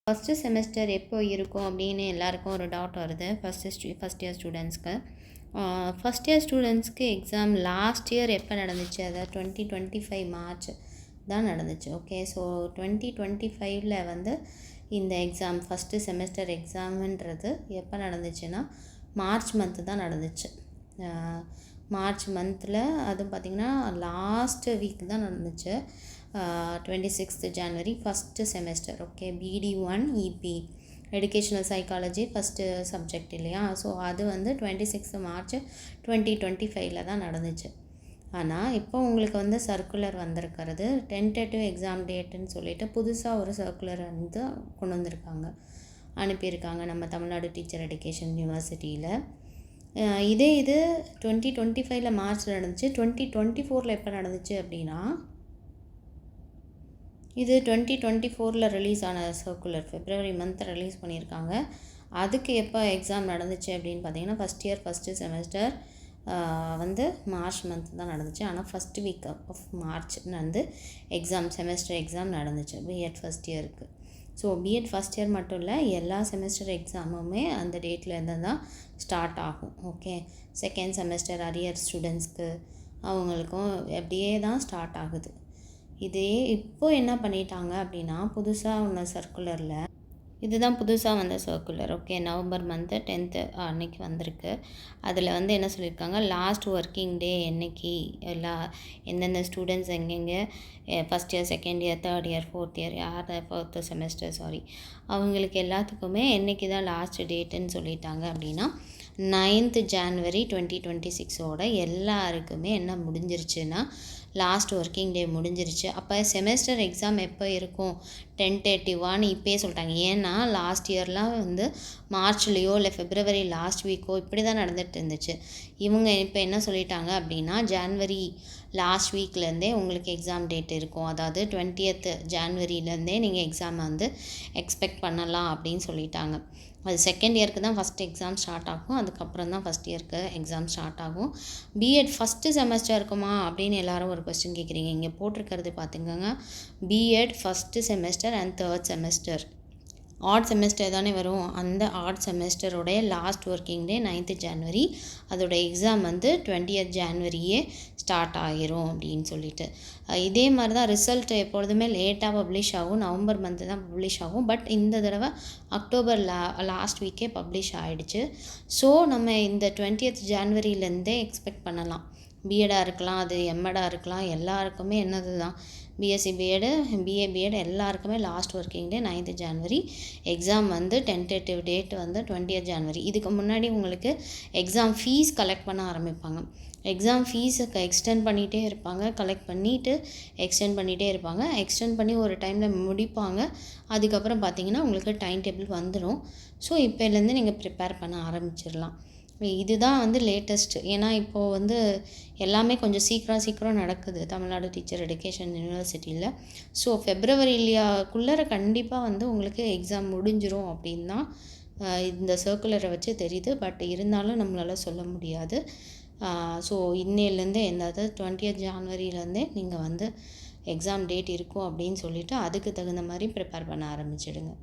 First semester எப்போ இருக்கும் அப்படின்னு எல்லாருக்கும் ஒரு டவுட் வருது ஃபஸ்ட் இயர் ஸ்டூடெண்ட்ஸ்க்கு. ஃபஸ்ட் இயர் ஸ்டூடெண்ட்ஸ்க்கு எக்ஸாம் லாஸ்ட் இயர் எப்போ நடந்துச்சு, அதாவது 2025 மார்ச் தான் நடந்துச்சு. ஓகே, ஸோ 2025 வந்து இந்த எக்ஸாம் ஃபஸ்ட்டு செமஸ்டர் எக்ஸாமுன்றது எப்போ நடந்துச்சுன்னா மார்ச் மந்த்து தான் நடந்துச்சு. மார்ச் மந்தில் அதுவும் பார்த்திங்கன்னா லாஸ்ட் வீக் தான் நடந்துச்சு. 26th January first semester. Okay, BD1 EP educational psychology first subject இல்லையா. ஸோ அது வந்து 26th March 2025 தான் நடந்துச்சு. ஆனால் இப்போ உங்களுக்கு வந்து சர்க்குலர் வந்திருக்கிறது டென்டேட்டிவ் எக்ஸாம் டேட்டுன்னு சொல்லிட்டு புதுசாக ஒரு சர்க்குலர் வந்து கொண்டு வந்திருக்காங்க, அனுப்பியிருக்காங்க நம்ம தமிழ்நாடு டீச்சர் எஜுகேஷன் யூனிவர்சிட்டியில். இது 2025 மார்ச்சில் நடந்துச்சு. 2024 எப்போ நடந்துச்சு அப்படின்னா இது 2024 ரிலீஸ் ஆன சர்க்குலர், February மந்த் ரிலீஸ் பண்ணியிருக்காங்க. அதுக்கு எப்போ எக்ஸாம் நடந்துச்சு அப்படின்னு பார்த்தீங்கன்னா ஃபஸ்ட்டு செமஸ்டர் வந்து மார்ச் மந்த் தான் நடந்துச்சு. ஆனால் ஃபஸ்ட் வீக் ஆஃப் மார்ச் வந்து செமஸ்டர் எக்ஸாம் நடந்துச்சு பிஎட் ஃபஸ்ட் இயருக்கு. ஸோ பிஎட் ஃபஸ்ட் இயர் மட்டும் இல்லை, எல்லா செமஸ்டர் எக்ஸாமுமே அந்த டேட்லேருந்து தான் ஸ்டார்ட் ஆகும். ஓகே, செகண்ட் செமஸ்டர் அரியர் ஸ்டூடெண்ட்ஸ்க்கு அவங்களுக்கும் அப்படியே தான் ஸ்டார்ட் ஆகுது. இதே இப்போ என்ன பண்ணிட்டாங்க அப்படின்னா புதுசாக உள்ள சர்க்குலரில், இதுதான் புதுசாக வந்த circular. Okay, November month 10th அன்னைக்கு வந்திருக்கு. அதில் வந்து என்ன சொல்லியிருக்காங்க, லாஸ்ட் ஒர்க்கிங் டே என்னைக்கு, எந்தெந்த ஸ்டூடெண்ட்ஸ் எங்கெங்கே first year, second year, third year, fourth year, fourth semester அவங்களுக்கு எல்லாத்துக்குமே என்றைக்கு தான் லாஸ்ட் டேட்டுன்னு சொல்லிட்டாங்க அப்படின்னா 9th January 2026 எல்லாருக்குமே என்ன முடிஞ்சிருச்சுன்னா லாஸ்ட் ஒர்க்கிங் டே முடிஞ்சிருச்சு. அப்போ செமஸ்டர் எக்ஸாம் எப்போ இருக்கும், டென்டேட்டிவான்னு இப்போயே சொல்லிட்டாங்க. ஏன்னா லாஸ்ட் இயர்லாம் வந்து மார்ச்லேயோ இல்லை February லாஸ்ட் வீக்கோ இப்படி தான் நடந்துகிட்டு இருந்துச்சு. இவங்க இப்போ என்ன சொல்லிட்டாங்க அப்படின்னா ஜான்வரி லாஸ்ட் வீக்லேருந்தே உங்களுக்கு எக்ஸாம் டேட் இருக்கும், அதாவது 20th January நீங்கள் எக்ஸாம் வந்து எக்ஸ்பெக்ட் பண்ணலாம் அப்படின்னு சொல்லிட்டாங்க. அது செகண்ட் இயருக்கு தான் ஃபஸ்ட்டு எக்ஸாம் ஸ்டார்ட் ஆகும், அதுக்கப்புறம் தான் ஃபஸ்ட் இயருக்கு எக்ஸாம் ஸ்டார்ட் ஆகும். பிஎட் ஃபஸ்ட்டு செமஸ்டர் இருக்குமா அப்படின்னு எல்லாரும் ஒரு கொஸ்டின் கேட்குறீங்க. இங்கே போட்டிருக்கிறது பார்த்துக்கோங்க, BEd first semester and third semester. Odd semester தானே வரும், அந்த ஆட் செமஸ்டருடைய last working day 9th January. அதோட எக்ஸாம் வந்து 20th January ஸ்டார்ட் ஆகிரும் அப்படின்னு சொல்லிட்டு. இதே மாதிரி தான் ரிசல்ட் எப்பொழுதுமே லேட்டாக பப்ளிஷ் ஆகும், நவம்பர் மந்த்து தான் பப்ளிஷ் ஆகும். பட் இந்த தடவை அக்டோபர் லாஸ்ட் வீக்கே பப்ளிஷ் ஆகிடுச்சு. ஸோ நம்ம இந்த 20th January எக்ஸ்பெக்ட் பண்ணலாம். பிஎடாக இருக்கலாம், அது எம்எடாக இருக்கலாம், எல்லாருக்குமே என்னது தான் பிஎஸ்சி பிஎடு, பிஏ பிஎட் எல்லாருக்குமே last working day 9th January. Exam வந்து டென்டேட்டிவ் டேட் வந்து 20th January. இதுக்கு முன்னாடி உங்களுக்கு எக்ஸாம் ஃபீஸ் கலெக்ட் பண்ண ஆரம்பிப்பாங்க. எக்ஸாம் ஃபீஸை எக்ஸ்டெண்ட் பண்ணிகிட்டே இருப்பாங்க, கலெக்ட் பண்ணிவிட்டு எக்ஸ்டெண்ட் பண்ணிகிட்டே இருப்பாங்க. எக்ஸ்டெண்ட் பண்ணி ஒரு டைமில் முடிப்பாங்க. அதுக்கப்புறம் பார்த்திங்கன்னா உங்களுக்கு டைம் டேபிள் வந்துடும். ஸோ இப்போலேருந்து நீங்கள் ப்ரிப்பேர் பண்ண ஆரம்பிச்சிடலாம். இதுதான் வந்து லேட்டஸ்ட்டு. ஏன்னா இப்போது வந்து எல்லாமே கொஞ்சம் சீக்கிரம் நடக்குது தமிழ்நாடு டீச்சர் எஜுகேஷன் யூனிவர்சிட்டியில். ஸோ ஃபெப்ரவரிக்குள்ளே கண்டிப்பாக வந்து உங்களுக்கு எக்ஸாம் முடிஞ்சிரும் அப்படின்னு தான் இந்த சர்க்குலரை வச்சு தெரியுது. பட் இருந்தாலும் நம்மளால் சொல்ல முடியாது. ஸோ இன்னையிலேருந்தே அதாவது 20th January நீங்கள் வந்து எக்ஸாம் டேட் இருக்கும் அப்படின்னு சொல்லிவிட்டு அதுக்கு தகுந்த மாதிரி ப்ரிப்பேர் பண்ண ஆரம்பிச்சிடுங்க.